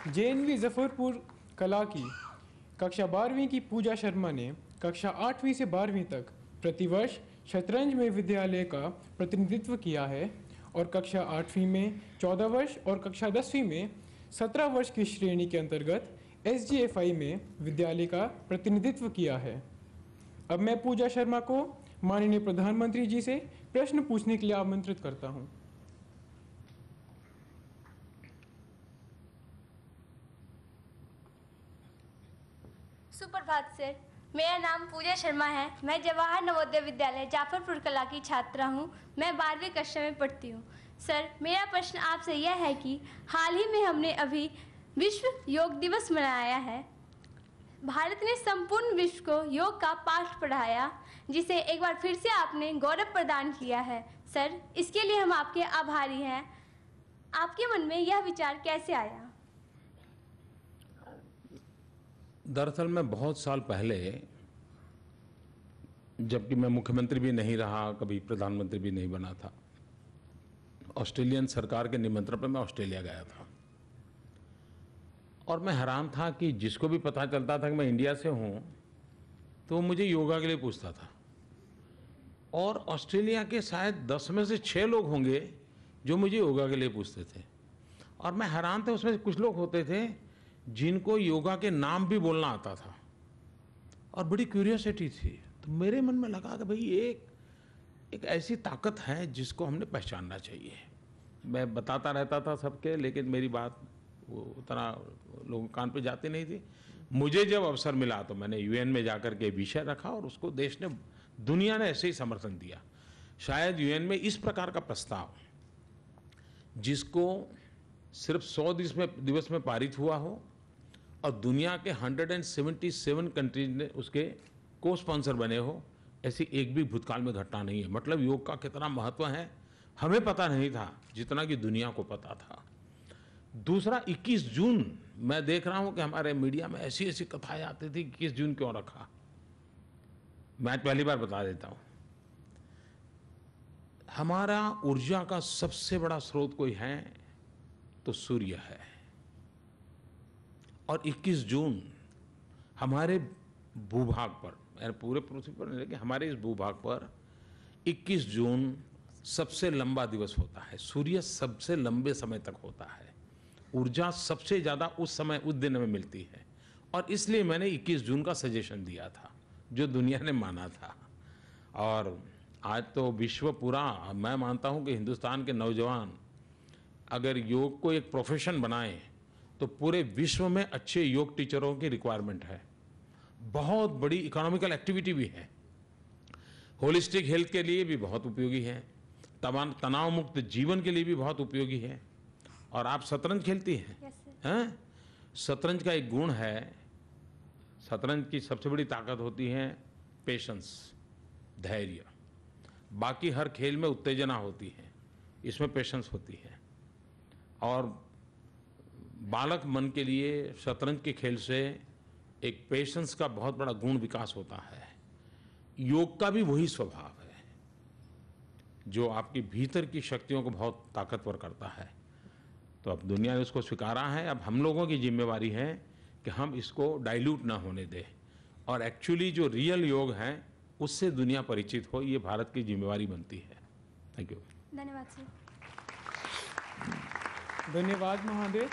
JNV Jafarpur कला की कक्षा 12वीं की पूजा शर्मा ने कक्षा 8वीं से 12वीं तक प्रतिवर्ष शतरंज में विद्यालय का प्रतिनिधित्व किया है और कक्षा 8वीं में 14 वर्ष और कक्षा 10वीं में 17 वर्ष की श्रेणी के अंतर्गत एसजीएफआई में विद्यालय का प्रतिनिधित्व किया है। अब मैं पूजा शर्मा को माननीय प्रधानमंत्री जी से प्रश्न पूछने के लिए आमंत्रित करता हूं। सुप्रभात सर, मेरा नाम पूजा शर्मा है। मैं जवाहर नवोदय विद्यालय जाफरपुर कला की छात्रा हूँ। मैं 12वीं कक्षा में पढ़ती हूँ। सर, मेरा प्रश्न आपसे यह है कि हाल ही में हमने अभी विश्व योग दिवस मनाया है। भारत ने संपूर्ण विश्व को योग का पाठ पढ़ाया, जिसे एक बार फिर से आपने गौरव प्रदान किया है। सर, इसके लिए हम आपके आभारी हैं। आपके मन में यह विचार कैसे आया? दरअसल मैं बहुत साल पहले, जबकि मैं मुख्यमंत्री भी नहीं रहा, कभी प्रधानमंत्री भी नहीं बना था, ऑस्ट्रेलियन सरकार के निमंत्रण पर मैं ऑस्ट्रेलिया गया था। और मैं हैरान था कि जिसको भी पता चलता था कि मैं इंडिया से हूँ तो वो मुझे योगा के लिए पूछता था। और ऑस्ट्रेलिया के शायद 10 में से 6 लोग होंगे जो मुझे योगा के लिए पूछते थे। और मैं हैरान था, उसमें कुछ लोग होते थे जिनको योगा के नाम भी बोलना आता था और बड़ी क्यूरियोसिटी थी। तो मेरे मन में लगा कि भाई एक ऐसी ताकत है जिसको हमने पहचानना चाहिए। मैं बताता रहता था सबके, लेकिन मेरी बात वो उतना लोगों कान पे जाती नहीं थी। मुझे जब अवसर मिला तो मैंने यूएन में जाकर के विषय रखा और उसको देश ने, दुनिया ने ऐसे ही समर्थन दिया। शायद यूएन में इस प्रकार का प्रस्ताव जिसको सिर्फ 100 दिवस में पारित हुआ हो और दुनिया के 177 कंट्रीज ने उसके को स्पॉन्सर बने हो, ऐसी एक भी भूतकाल में घटना नहीं है। मतलब योग का कितना महत्व है हमें पता नहीं था जितना कि दुनिया को पता था। दूसरा, 21 जून मैं देख रहा हूं कि हमारे मीडिया में ऐसी ऐसी कथाएं आती थी, 21 जून क्यों रखा। मैं पहली बार बता देता हूं, हमारा ऊर्जा का सबसे बड़ा स्रोत कोई है तो सूर्य है। और 21 जून हमारे भूभाग पर, पूरे पृथ्वी पर नहीं, लेकिन हमारे इस भूभाग पर 21 जून सबसे लंबा दिवस होता है। सूर्य सबसे लंबे समय तक होता है। ऊर्जा सबसे ज़्यादा उस समय, उस दिन में मिलती है। और इसलिए मैंने 21 जून का सजेशन दिया था, जो दुनिया ने माना था। और आज तो विश्व पूरा, मैं मानता हूं कि हिंदुस्तान के नौजवान अगर योग को एक प्रोफेशन बनाएं तो पूरे विश्व में अच्छे योग टीचरों की रिक्वायरमेंट है। बहुत बड़ी इकोनॉमिकल एक्टिविटी भी है। होलिस्टिक हेल्थ के लिए भी बहुत उपयोगी है। तनाव मुक्त जीवन के लिए भी बहुत उपयोगी है। और आप शतरंज खेलती हैं? हैं? शतरंज का एक गुण है, शतरंज की सबसे बड़ी ताकत होती है पेशेंस, धैर्य। बाकी हर खेल में उत्तेजना होती है, इसमें पेशेंस होती है। और बालक मन के लिए शतरंज के खेल से एक पेशेंस का बहुत बड़ा गुण विकास होता है। योग का भी वही स्वभाव है, जो आपकी भीतर की शक्तियों को बहुत ताकतवर करता है। तो अब दुनिया ने उसको स्वीकारा है। अब हम लोगों की जिम्मेवारी है कि हम इसको डाइल्यूट ना होने दें और एक्चुअली जो रियल योग है उससे दुनिया परिचित हो। ये भारत की जिम्मेवारी बनती है। Thank you. धन्यवाद सर। धन्यवाद महोदय।